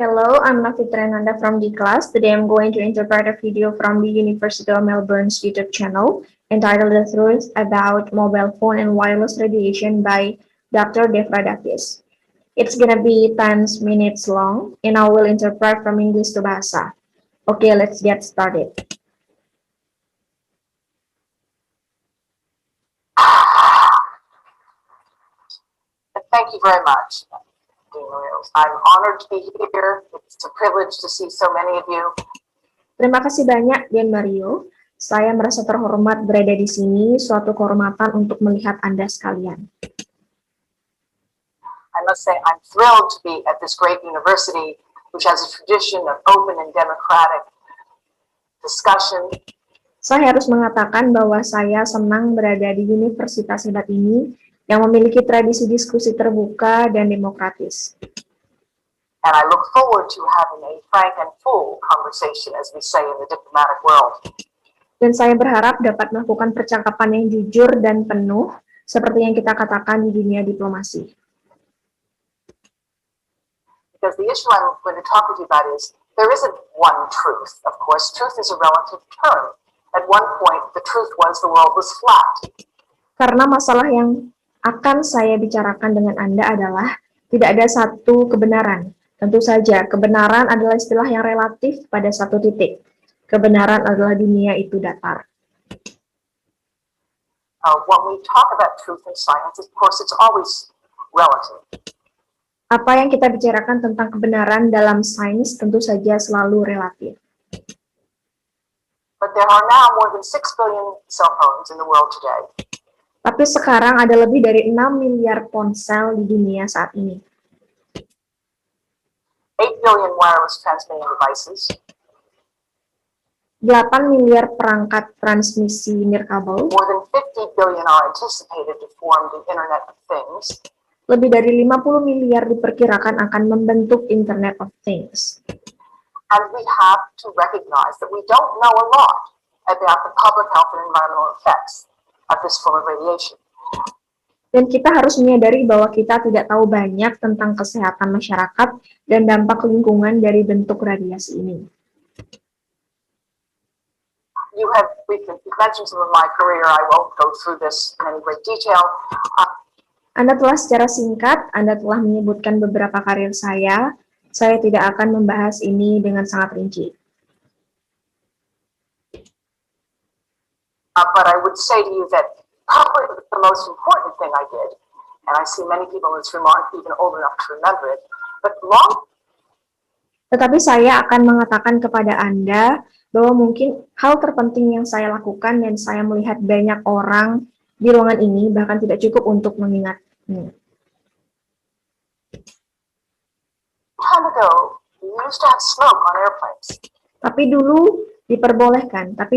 Hello, I'm Nafitrananda from the class. Today I'm going to interpret a video from the University of Melbourne's YouTube channel entitled The Truth About Mobile Phone and Wireless Radiation by Dr. Devradakis. It's gonna be 10 minutes long and I will interpret from English to Bahasa. Okay, let's get started. Thank you very much, Dean Reels. I'm honored to be here. It's a privilege to see so many of you. Terima kasih banyak, Dean Mario. Saya merasa terhormat berada di sini, suatu kehormatan untuk melihat Anda sekalian. I must say I'm thrilled to be at this great university, which has a tradition of open and democratic discussion. Saya harus mengatakan bahwa saya senang berada di universitas hebat ini yang memiliki tradisi diskusi terbuka dan demokratis. And I look forward to having a frank and full conversation, as we say in the diplomatic world. Dan saya berharap dapat melakukan percakapan yang jujur dan penuh, seperti yang kita katakan di dunia diplomasi. Because the issue I'm going to talk with you about is, there isn't one truth. Of course, truth is a relative term. At one point, the truth was the world was flat. Karena masalah yang akan saya bicarakan dengan Anda adalah tidak ada satu kebenaran. Tentu saja, kebenaran adalah istilah yang relatif pada satu titik. Kebenaran adalah dunia itu datar. When we talk about truth in science, of course, it's always relative. Apa yang kita bicarakan tentang kebenaran dalam sains tentu saja selalu relatif. But there are now more than 6 billion cell phones in the world today. Tapi sekarang ada lebih dari 6 miliar ponsel di dunia saat ini. 8 billion wireless transmitting devices. 8 miliar perangkat transmisi nirkabel. More than 50 billion are anticipated to form the Internet of Things. Lebih dari 50 miliar diperkirakan akan membentuk Internet of Things. And we have to recognize that we don't know a lot about the public health and environmental effects of this form of radiation. Dan kita harus menyadari bahwa kita tidak tahu banyak tentang kesehatan masyarakat dan dampak lingkungan dari bentuk radiasi ini. We've mentioned some of my career. I won't go through this in any great detail. Anda telah secara singkat, Anda telah menyebutkan beberapa karir saya. Saya tidak akan membahas ini dengan sangat rinci. But I would say to you that probably the most important thing I did, and I see many people in this room aren't even old enough to remember it, but Tetapi saya akan mengatakan kepada Anda bahwa mungkin hal terpenting yang saya lakukan dan saya melihat banyak orang di ruangan ini bahkan tidak cukup untuk mengingatnya. time ago, we used to have smoke on airplanes. Tapi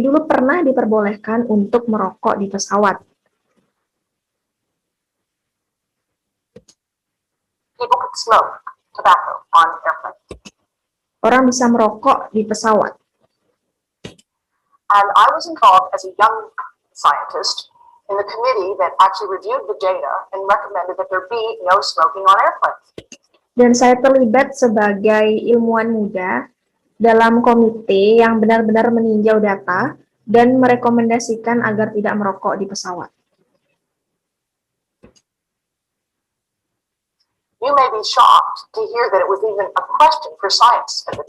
dulu pernah diperbolehkan untuk merokok di pesawat. People could smoke tobacco on airplanes. Orang bisa merokok di pesawat. And I was involved as a young scientist in the committee that actually reviewed the data and recommended that there be no smoking on airplanes. Dan saya terlibat sebagai ilmuwan muda dalam komite yang benar-benar meninjau data dan merekomendasikan agar tidak merokok di pesawat. You may be shocked to hear that it was even a question for science at the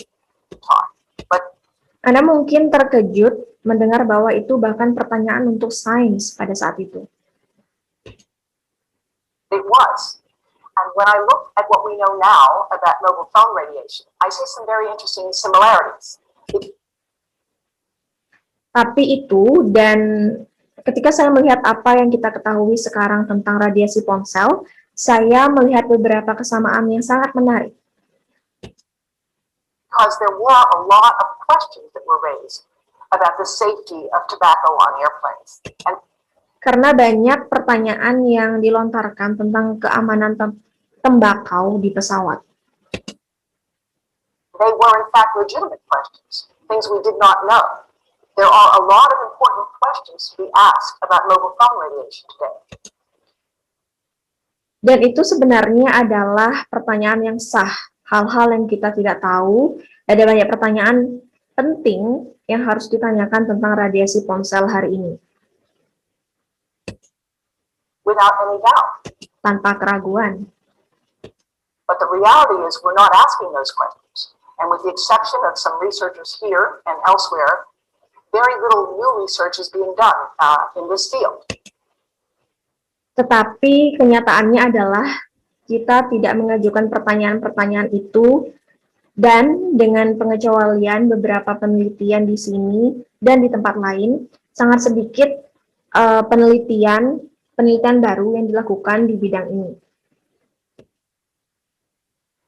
time. But Anda mungkin terkejut mendengar bahwa itu bahkan pertanyaan untuk sains pada saat itu. it was. And when I look at what we know now about mobile phone radiation, I see some very interesting similarities. Tapi itu, dan ketika saya melihat apa yang kita ketahui sekarang tentang radiasi ponsel, saya melihat beberapa kesamaan yang sangat menarik. Because there were a lot of questions that were raised about the safety of tobacco on airplanes. And Karena banyak pertanyaan yang dilontarkan tentang keamanan tembakau di pesawat. they were in fact legitimate questions, things we did not know. There are a lot of important questions to be asked about mobile phone radiation today. Dan itu sebenarnya adalah pertanyaan yang sah. hal-hal yang kita tidak tahu. Ada banyak pertanyaan penting yang harus ditanyakan tentang radiasi ponsel hari ini. Without any doubt. Tanpa keraguan. But the reality is we're not asking those questions. And with the exception of some researchers here and elsewhere, very little new research is being done in this field. Tetapi kenyataannya adalah kita tidak mengajukan pertanyaan-pertanyaan itu, dan dengan pengecualian beberapa penelitian di sini dan di tempat lain, sangat sedikit penelitian baru yang dilakukan di bidang ini.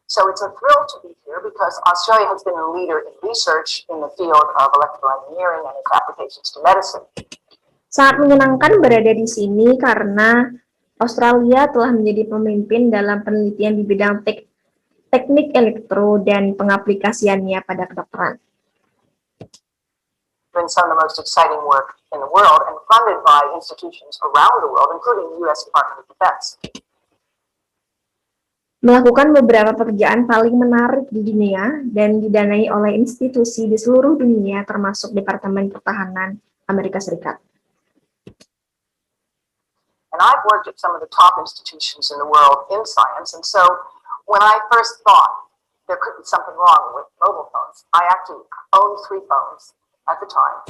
So it's a thrill to be here because Australia has been a leader in research in the field of electrical engineering and its applications to medicine. Sangat menyenangkan berada di sini karena Australia telah menjadi pemimpin dalam penelitian di bidang teknik elektro dan pengaplikasiannya pada kedokteran. Doing some of the most exciting work in the world and funded by institutions around the world, including the U.S. Department of Defense. Melakukan beberapa pekerjaan paling menarik di dunia dan didanai oleh institusi di seluruh dunia, termasuk Departemen Pertahanan Amerika Serikat. And I've worked at some of the top institutions in the world in science, and so when I first thought there could be something wrong with mobile phones, I actually owned 3 phones at the time.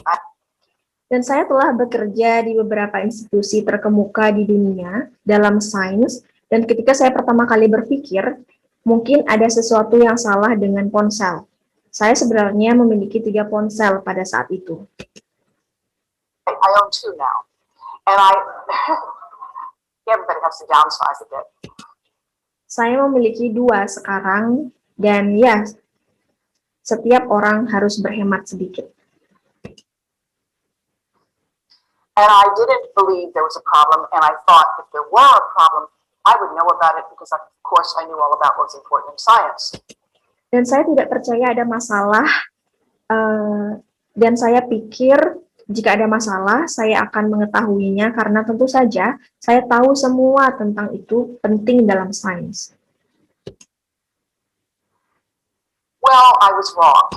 Dan saya telah bekerja di beberapa institusi terkemuka di dunia dalam sains, dan ketika saya pertama kali berpikir, mungkin ada sesuatu yang salah dengan ponsel. Saya sebenarnya memiliki 3 ponsel pada saat itu. I own 2 now, and everybody has to downsize a bit. Saya memiliki 2 sekarang, dan ya, setiap orang harus berhemat sedikit. And I didn't believe there was a problem, and I thought if there were a problem, I would know about it because, of course, I knew all about what's important in science. Dan saya tidak percaya ada masalah, dan saya pikir jika ada masalah, saya akan mengetahuinya karena tentu saja saya tahu semua tentang itu penting dalam sains. Well, I was wrong.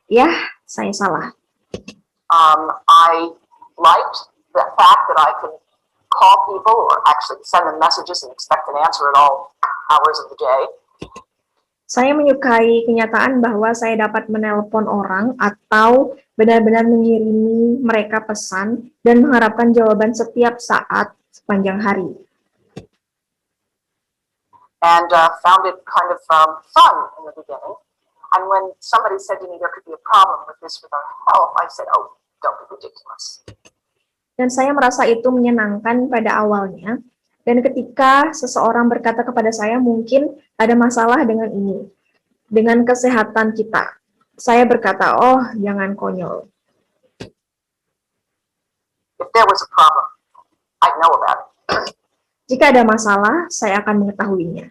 Ya, saya salah. I liked the fact that I could call people or actually send them messages and expect an answer at all hours of the day. Saya menyukai kenyataan bahwa saya dapat menelpon orang atau benar-benar mengirimi mereka pesan dan mengharapkan jawaban setiap saat sepanjang hari. And found it kind of fun in the beginning. And when somebody said to me there could be a problem with this with our health, I said, oh, don't be ridiculous. Dan saya merasa itu menyenangkan pada awalnya. Dan ketika seseorang berkata kepada saya, mungkin ada masalah dengan ini, dengan kesehatan kita. Saya berkata, oh, jangan konyol. If there was a problem, I'd know about it. Jika ada masalah, saya akan mengetahuinya.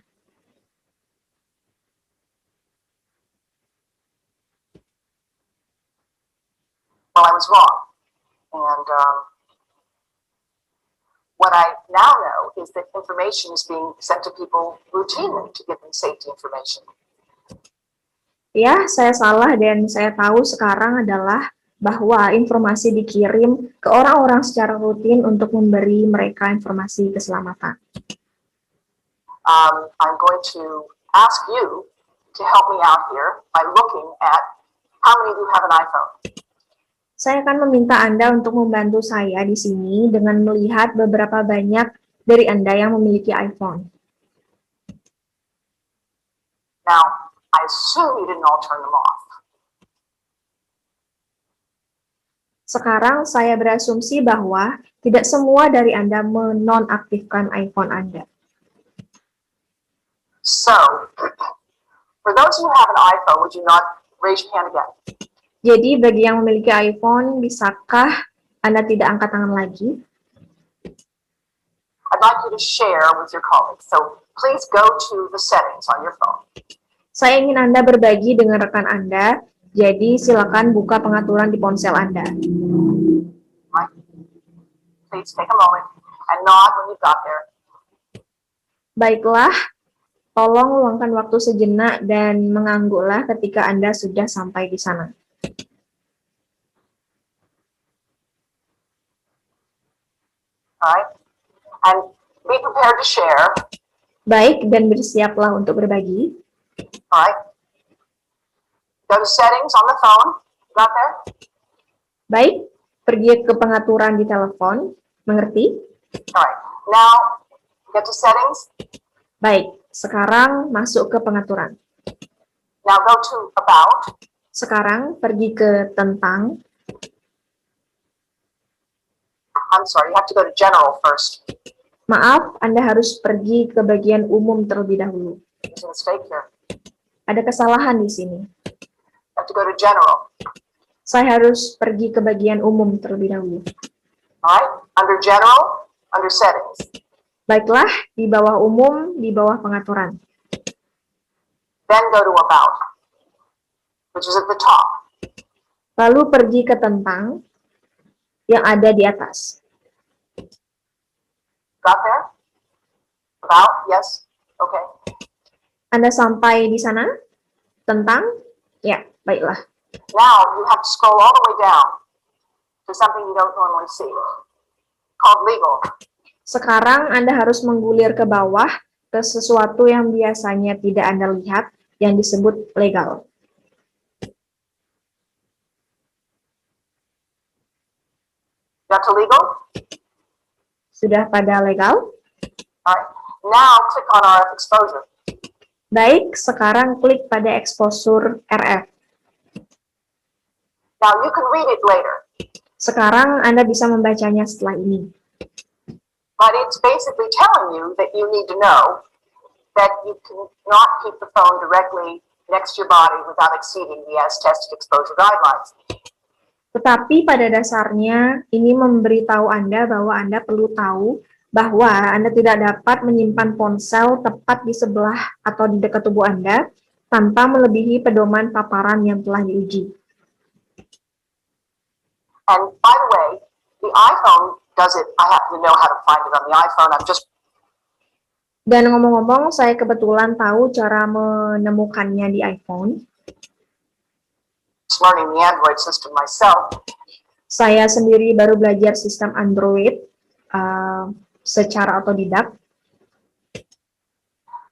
Well, I was wrong. And what I now know is that information is being sent to people routinely to give them safety information. Ya, saya salah dan saya tahu sekarang adalah bahwa informasi dikirim ke orang-orang secara rutin untuk memberi mereka informasi keselamatan. I'm going to ask you to help me out here by looking at how many of you have an iPhone. Saya akan meminta Anda untuk membantu saya di sini dengan melihat beberapa banyak dari Anda yang memiliki iPhone. Now, I assume you didn't all turn them off. Sekarang saya berasumsi bahwa tidak semua dari Anda menonaktifkan iPhone Anda. So, for those who have an iPhone, would you not raise your hand again? Jadi bagi yang memiliki iPhone, bisakah Anda tidak angkat tangan lagi? I'd like you to share with your colleagues. So please go to the settings on your phone. Saya ingin Anda berbagi dengan rekan Anda, jadi silakan buka pengaturan di ponsel Anda. Right? Please take a moment and nod when you got there. Baiklah, tolong luangkan waktu sejenak dan mengangguklah ketika Anda sudah sampai di sana. Alright? And be prepared to share. Baik, dan bersiaplah untuk berbagi. Alright? Go to settings on the phone. Got there? Baik, pergi ke pengaturan di telepon. Mengerti? Alright. Now, get to settings. Baik, sekarang masuk ke pengaturan. Now go to about. Sekarang pergi ke tentang. I'm sorry, you have to go to general first. Maaf, Anda harus pergi ke bagian umum terlebih dahulu. There's a mistake here. Ada kesalahan di sini. You have to go to general. Saya harus pergi ke bagian umum terlebih dahulu. Alright? Under general, under settings. Baiklah, di bawah umum, di bawah pengaturan. Then go to about, which is at the top. Lalu pergi ke tentang yang ada di atas. Got there? About, yes. Okay. Anda sampai di sana? Tentang? Ya, baiklah. Now you have to scroll all the way down to something you don't normally see, called legal. Sekarang Anda harus menggulir ke bawah ke sesuatu yang biasanya tidak Anda lihat, yang disebut legal. Got to legal? Sudah pada legal? Alright. Now click on RF exposure. Baik, sekarang klik pada exposure RF. Now you can read it later, Sekarang Anda bisa membacanya setelah ini. but it's basically telling you that you need to know that you cannot keep the phone directly next to your body without exceeding the as tested exposure guidelines. Tetapi pada dasarnya ini memberitahu Anda bahwa Anda perlu tahu bahwa Anda tidak dapat menyimpan ponsel tepat di sebelah atau di dekat tubuh Anda tanpa melebihi pedoman paparan yang telah diuji. And by the way, the iPhone does it. I happen to know how to find it on the iPhone. Dan ngomong-ngomong, saya kebetulan tahu cara menemukannya di iPhone. Learning the Android system myself. Saya sendiri baru belajar sistem Android secara otodidak.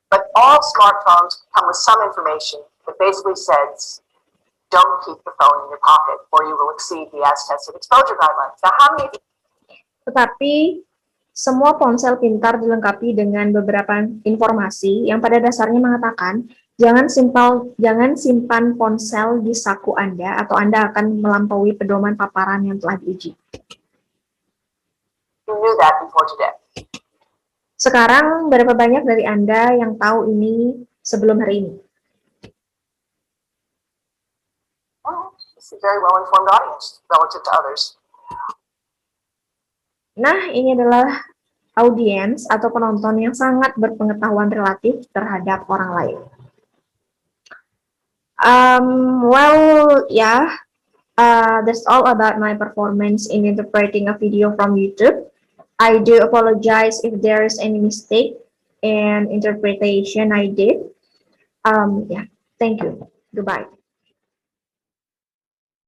But all smartphones come with some information that basically says, don't keep the phone in your pocket or you will exceed the as tested exposure guidelines. Now, how many of you Tetapi semua ponsel pintar dilengkapi dengan beberapa informasi yang pada dasarnya mengatakan jangan simpan ponsel di saku Anda atau Anda akan melampaui pedoman paparan yang telah diuji. knew that before today? Sekarang berapa banyak dari Anda yang tahu ini sebelum hari ini? Well, it's a very well-informed audience relative to others. Nah, ini adalah audiens atau penonton yang sangat berpengetahuan relatif terhadap orang lain. That's all about my performance in interpreting a video from YouTube. I do apologize if there is any mistake in interpretation I did. Thank you. Goodbye.